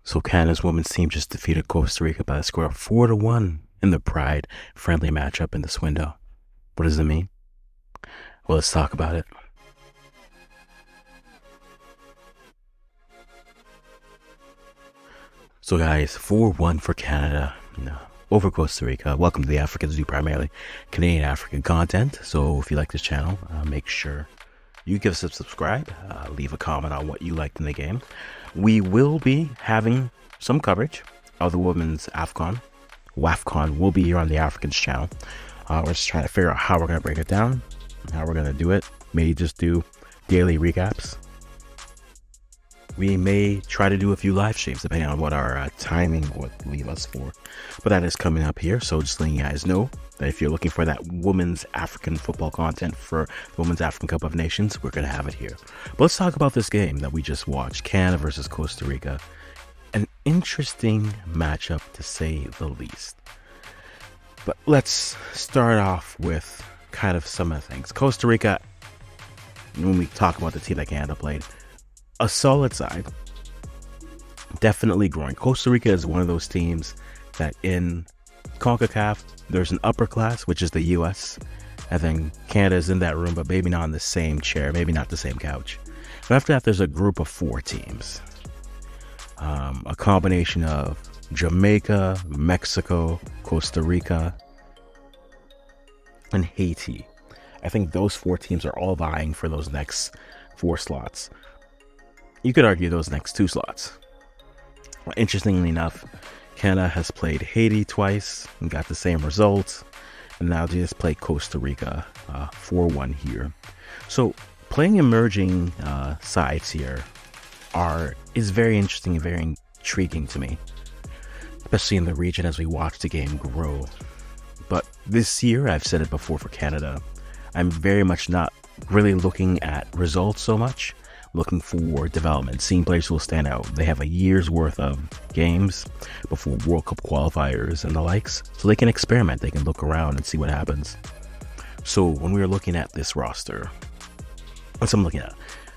So Canada's women's team just defeated Costa Rica by a score of 4-1 in the Pride friendly matchup in this window. What does it mean? Well, let's talk about it. So guys, 4-1 for Canada over Costa Rica. Welcome to the Africans do primarily Canadian African content. So if you like this channel, make sure you give us a subscribe, leave a comment on what you liked in the game. We will be having some coverage of the women's AFCON. WAFCON will be here on the Africans channel. We're just trying to figure out how we're going to break it down, how we're going to do it. Maybe just do daily recaps. We may try to do a few live streams depending on what our timing would leave us for. But that is coming up here. So just letting you guys know that if you're looking for that women's African football content for the Women's African Cup of Nations, we're going to have it here. But let's talk about this game that we just watched, Canada versus Costa Rica. An interesting matchup to say the least. But let's start off with kind of some of the things. Costa Rica, when we talk about the team that Canada played, a solid side, definitely growing. Costa Rica is one of those teams that in CONCACAF, there's an upper class, which is the US. I think Canada is in that room, but maybe not on the same chair, maybe not the same couch. But after that, there's a group of 4 teams. A combination of Jamaica, Mexico, Costa Rica, and Haiti. I think those 4 teams are all vying for those next 4 slots. You could argue those next 2 slots. Interestingly enough, Canada has played Haiti twice and got the same result, and now they just play Costa Rica 4-1 here. So playing emerging sides here is very interesting and very intriguing to me, especially in the region as we watch the game grow. But this year, I've said it before for Canada, I'm very much not really looking at results so much, looking for development, seeing players who will stand out. They have a year's worth of games before World Cup qualifiers and the likes, so they can experiment, they can look around and see what happens. So when we were looking at this roster, that's what I'm looking at.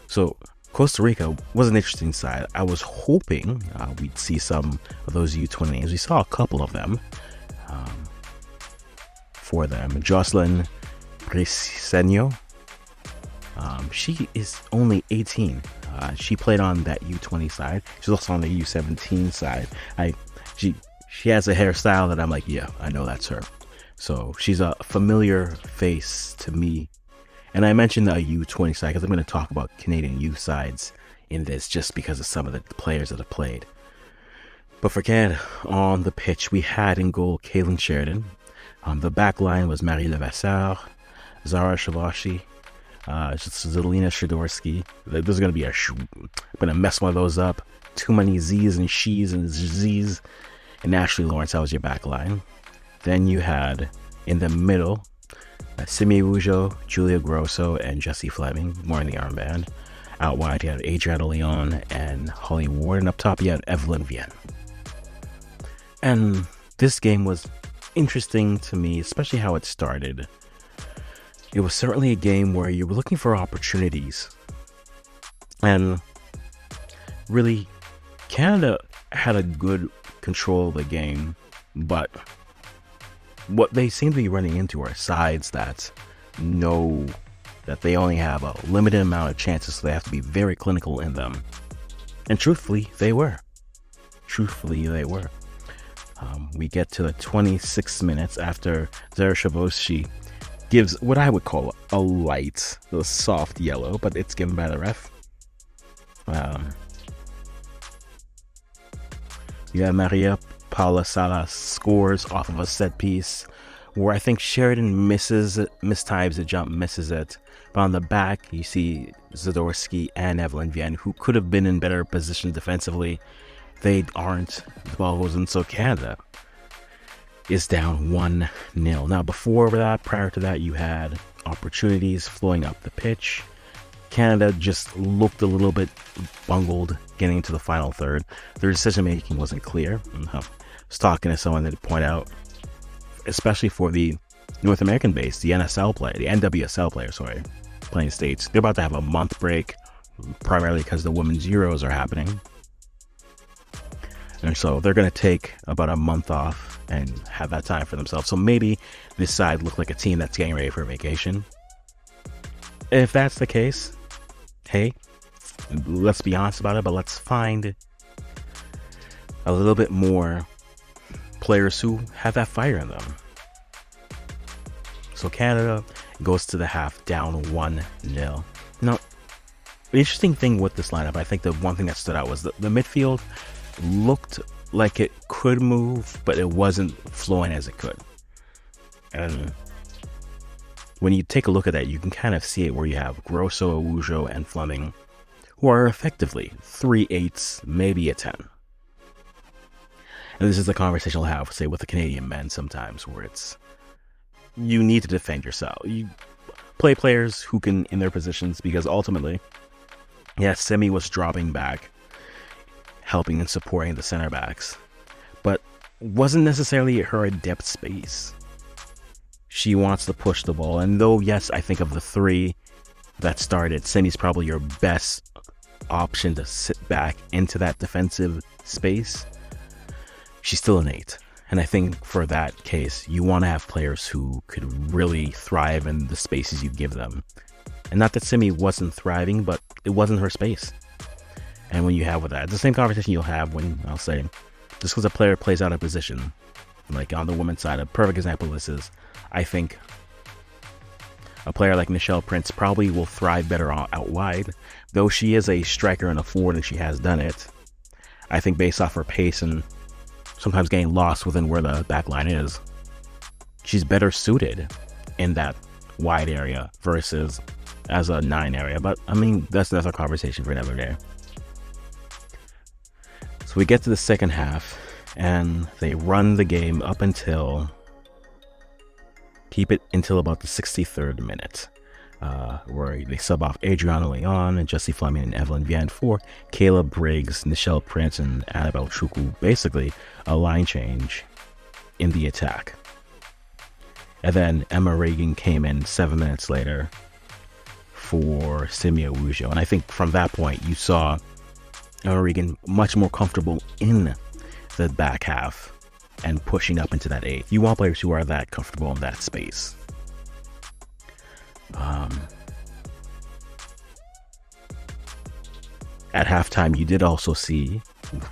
So Costa Rica was an interesting side. I was hoping we'd see some of those U20 names. We saw a couple of them for them. Jocelyn Briceño. She is only 18. She played on that U20 side. She's also on the U17 side. She has a hairstyle that I'm like, yeah, I know that's her. So she's a familiar face to me. And I mentioned the U20 side because I'm going to talk about Canadian youth sides in this just because of some of the players that have played. But for Canada, on the pitch, we had in goal Kaylin Sheridan. The back line was Marie Levasseur, Zara Shavashi, Zelina Shidorsky. There's going to be I'm going to mess one of those up. Too many Z's and she's and Z's. And Ashley Lawrence, that was your back line. Then you had in the middle, Simi Ujo, Julia Grosso, and Jessie Fleming wearing the armband. Out wide, you had Adriana Leon and Holly Ward. And up top, you had Evelyn Vienne. And this game was interesting to me, especially how it started. It was certainly a game where you were looking for opportunities. And really, Canada had a good control of the game, but what they seem to be running into are sides that know that they only have a limited amount of chances, so they have to be very clinical in them. And truthfully, they were. We get to the 26 minutes after Zara Shavoshi gives what I would call a soft yellow, but it's given by the ref. Maria Paula Salas scores off of a set piece where I think Sheridan mistimes the jump, misses it. But on the back, you see Zadorsky and Evelyn Vienne, who could have been in better position defensively. They aren't. The ball goes in, so Canada is down 1-0. Now, prior to that, you had opportunities flowing up the pitch. Canada just looked a little bit bungled getting into the final third. Their decision making wasn't clear. I was talking to someone that point out, especially for the North American base, the NWSL player, playing States, they're about to have a month break, primarily because the Women's Euros are happening. And so they're going to take about a month off and have that time for themselves. So maybe this side looked like a team that's getting ready for vacation. If that's the case, hey, let's be honest about it, but let's find a little bit more players who have that fire in them. So Canada goes to the half down 1-0. Now, the interesting thing with this lineup, I think the one thing that stood out was the midfield looked like it could move, but it wasn't flowing as it could. And when you take a look at that, you can kind of see it where you have Grosso, Awujo, and Fleming, who are effectively 3/8, maybe a 10. And this is a conversation I'll have, say, with the Canadian men sometimes, where it's, you need to defend yourself. You play players who can in their positions, because ultimately, yes, Simi was dropping back, helping and supporting the center backs, but wasn't necessarily her adept space. She wants to push the ball, and though, yes, I think of the three that started, Simi's probably your best option to sit back into that defensive space. She's still an 8. And I think for that case, you want to have players who could really thrive in the spaces you give them. And not that Simi wasn't thriving, but it wasn't her space. And when you have with that, it's the same conversation you'll have when, I'll say, just because a player plays out of position, like on the women's side, a perfect example of this is, I think a player like Nichelle Prince probably will thrive better out wide, though she is a striker and a forward and she has done it. I think based off her pace and sometimes getting lost within where the back line is, she's better suited in that wide area versus as a 9 area. But I mean, that's a conversation for another day. So we get to the second half and they run the game up until, keep it until about the 63rd minute, where they sub off Adriana Leon and Jessie Fleming and Evelyn Vian for Caleb Briggs, Nichelle Prince, and Annabelle Chukwu. Basically, a line change in the attack. And then Emma Regan came in 7 minutes later for Simi Awujo. And I think from that point, you saw Emma Regan much more comfortable in the back half and pushing up into that 8. You want players who are that comfortable in that space. At halftime, you did also see,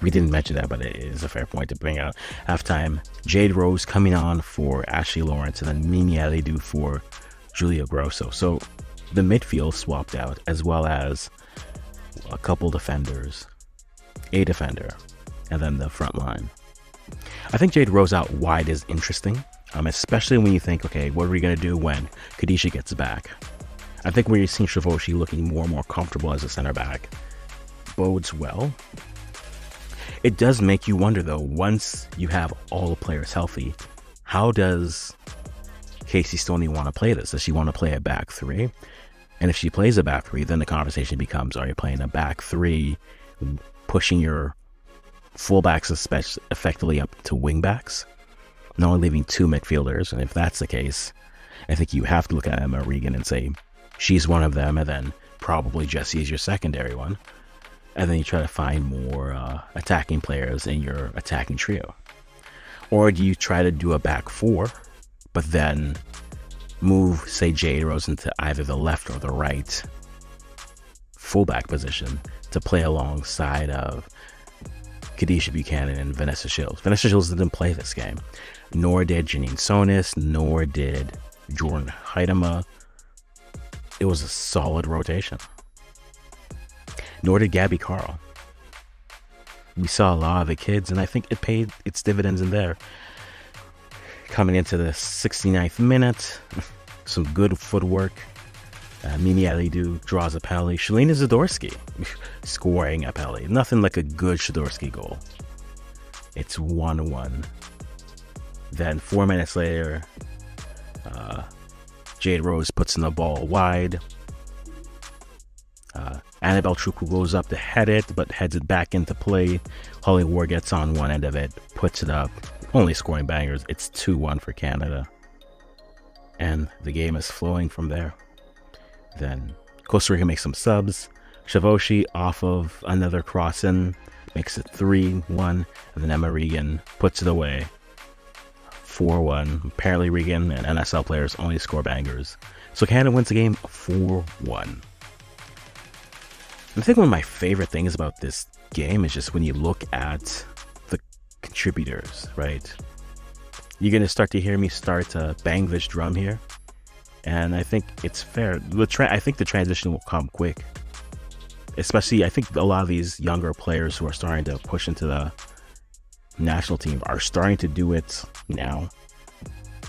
we didn't mention that, but it is a fair point to bring out. Halftime, Jade Rose coming on for Ashley Lawrence and then Mimi Alidu for Julia Grosso. So the midfield swapped out, as well as a couple defenders, a defender, and then the front line. I think Jade Rose out wide is interesting, especially when you think, okay, what are we going to do when Khadijah gets back? I think where you're seeing Chavoshi looking more and more comfortable as a center back bodes well. It does make you wonder, though, once you have all the players healthy, how does Casey Stoney want to play this? Does she want to play a back 3? And if she plays a back 3, then the conversation becomes, are you playing a back 3, pushing your fullbacks effectively up to wingbacks, not only leaving 2 midfielders? And if that's the case, I think you have to look at Emma Regan and say she's one of them, and then probably Jessie is your secondary one. And then you try to find more attacking players in your attacking trio. Or do you try to do a back 4, but then move, say, Jade Rose into either the left or the right fullback position to play alongside of Khadijah Buchanan and Vanessa Shields. Vanessa Shields didn't play this game, nor did Janine Sonis, nor did Jordan Heidema. It was a solid rotation. Nor did Gabby Carl. We saw a lot of the kids, and I think it paid its dividends in there. Coming into the 69th minute, some good footwork. Mimi Alidu draws a penalty. Shalina Zadorsky scoring a penalty. Nothing like a good Zadorsky goal. It's 1-1. Then 4 minutes later, Jade Rose puts in the ball wide. Annabelle Chukwu goes up to head it, but heads it back into play. Holly Ward gets on one end of it, puts it up. Only scoring bangers. It's 2-1 for Canada. And the game is flowing from there. Then Costa Rica makes some subs. Chavoshi off of another cross-in makes it 3-1, and then Emma Regan puts it away 4-1. Apparently Regan and NSL players only score bangers. So Canada wins the game 4-1. I think one of my favorite things about this game is just when you look at the contributors, right? You're going to start to hear me start to bang this drum here. And I think it's fair. I think the transition will come quick. Especially, I think a lot of these younger players who are starting to push into the national team are starting to do it now.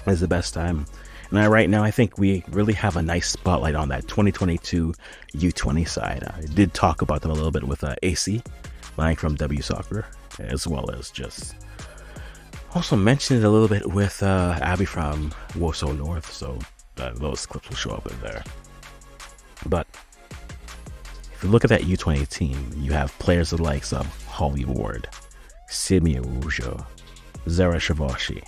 Is the best time. And right now, I think we really have a nice spotlight on that 2022 U20 side. I did talk about them a little bit with AC, lying from W Soccer, as well as just also mentioned it a little bit with Abby from Warsaw North, so those clips will show up in there. But if you look at that U20 team, you have players of the likes of Holly Ward, Simia Ujo, Zara Shavashi.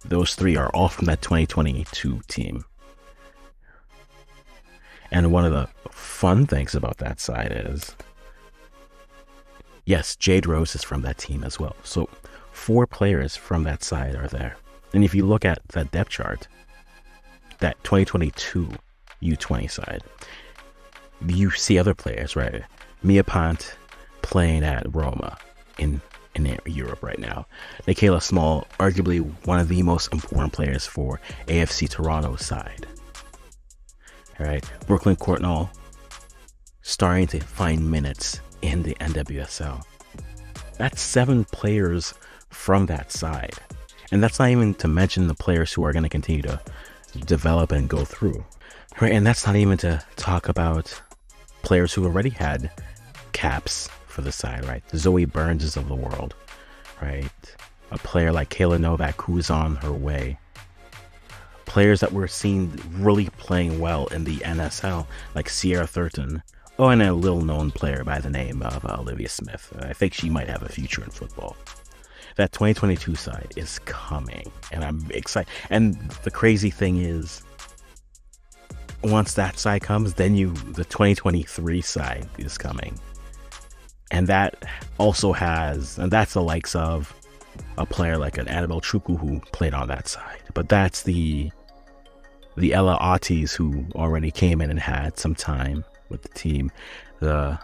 Those three are all from that 2022 team. And one of the fun things about that side is, yes, Jade Rose is from that team as well. So 4 players from that side are there. And if you look at that depth chart, that 2022 U20 side, you see other players, right? Mia Pant playing at Roma in Europe right now. Nikayla Small, arguably one of the most important players for AFC Toronto's side. All right, Brooklyn Courtnall starting to find minutes in the NWSL. That's 7 players from that side. And that's not even to mention the players who are going to continue to develop and go through. Right, and that's not even to talk about players who already had caps for the side, right? Zoe Burns of the world, right? A player like Kayla Novak who's on her way. Players that we're seeing really playing well in the NSL, like Sierra Thurton. Oh, and a little known player by the name of Olivia Smith. I think she might have a future in football. That 2022 side is coming, and I'm excited. And the crazy thing is, once that side comes, then the 2023 side is coming. And that also and that's the likes of a player like an Annabelle Chukwu who played on that side. But that's the Ella Otis who already came in and had some time with the team. The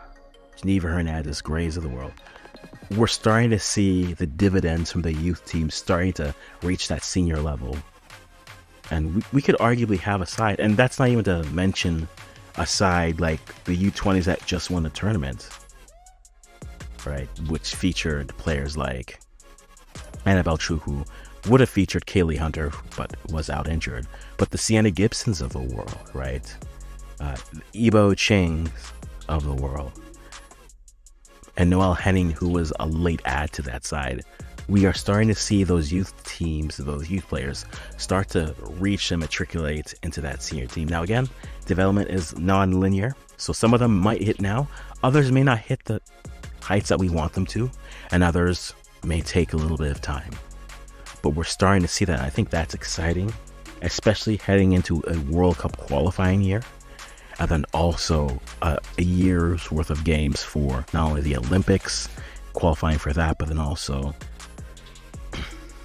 Geneva Hernandez Grays of the world. We're starting to see the dividends from the youth team starting to reach that senior level. And we could arguably have a side, and that's not even to mention a side like the U20s that just won the tournament, right? Which featured players like Annabelle True, who would have featured Kaylee Hunter, but was out injured. But the Sienna Gibsons of the world, right? Ebo Ching of the world. And Noelle Henning, who was a late add to that side. We are starting to see those youth teams, those youth players, start to reach and matriculate into that senior team. Now again, development is non-linear, so some of them might hit now, others may not hit the heights that we want them to, and others may take a little bit of time. But we're starting to see that, and I think that's exciting, especially heading into a World Cup qualifying year, and then also a year's worth of games for not only the Olympics, qualifying for that, but then also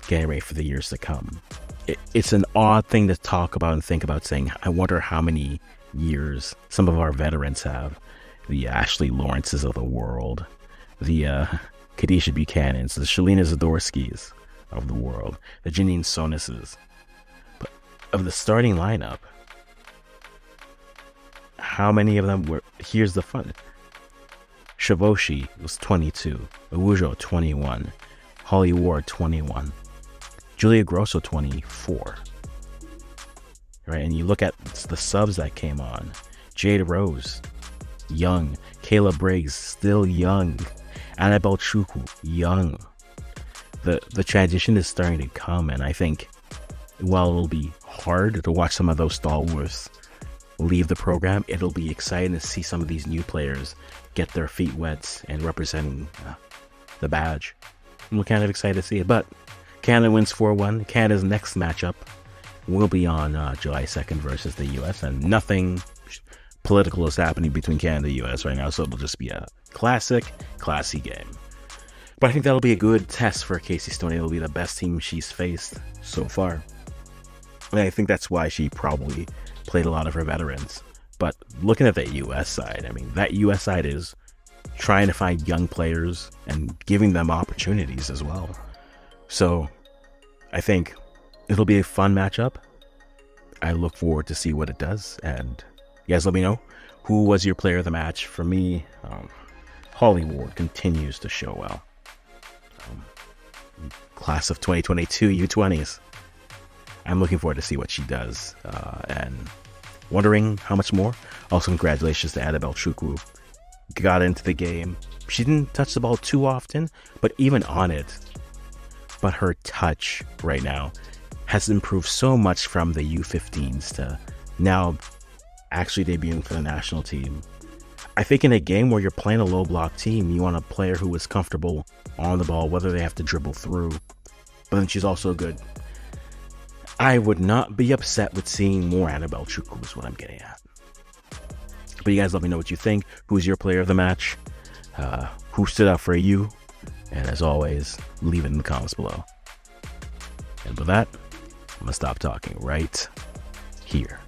getting ready for the years to come. It's an odd thing to talk about and think about, saying, I wonder how many years some of our veterans have. The Ashley Lawrences of the world, the Kadisha Buchanans, the Shalina Zadorskis of the world, the Janine Sonuses. But of the starting lineup, how many of them were? Here's the fun. Shavoshi was 22, Awujo 21, Holly Ward 21, Julia Grosso 24. Right, and you look at the subs that came on. Jade Rose, young. Kayla Briggs, still young. Annabelle Chukwu, young. The transition is starting to come, and I think while it'll be hard to watch some of those stalwarts leave the program, it'll be exciting to see some of these new players get their feet wet and representing the badge. We're kind of excited to see it. But Canada wins 4-1. Canada's next matchup will be on July 2nd versus the U.S. And nothing political is happening between Canada and the U.S. right now, so it'll just be a classy game. But I think that'll be a good test for Casey Stoney. It'll be the best team she's faced so far. And I think that's why she probably played a lot of her veterans. But looking at that U.S. side, I mean, that U.S. side is trying to find young players and giving them opportunities as well. So I think it'll be a fun matchup. I look forward to see what it does. And you guys let me know who was your player of the match. For me, Holly Ward continues to show well. Class of 2022 U20s. I'm looking forward to see what she does, and wondering how much more. Also, congratulations to Annabelle Chukwu. Got into the game. She didn't touch the ball too often, but even on it, but her touch right now has improved so much from the U15s to now actually debuting for the national team. I think in a game where you're playing a low block team, you want a player who is comfortable on the ball, whether they have to dribble through. But then she's also good. I would not be upset with seeing more Annabelle Chukwu is what I'm getting at. But you guys let me know what you think. Who's your player of the match? Who stood out for you? And as always, leave it in the comments below. And with that, I'm going to stop talking right here.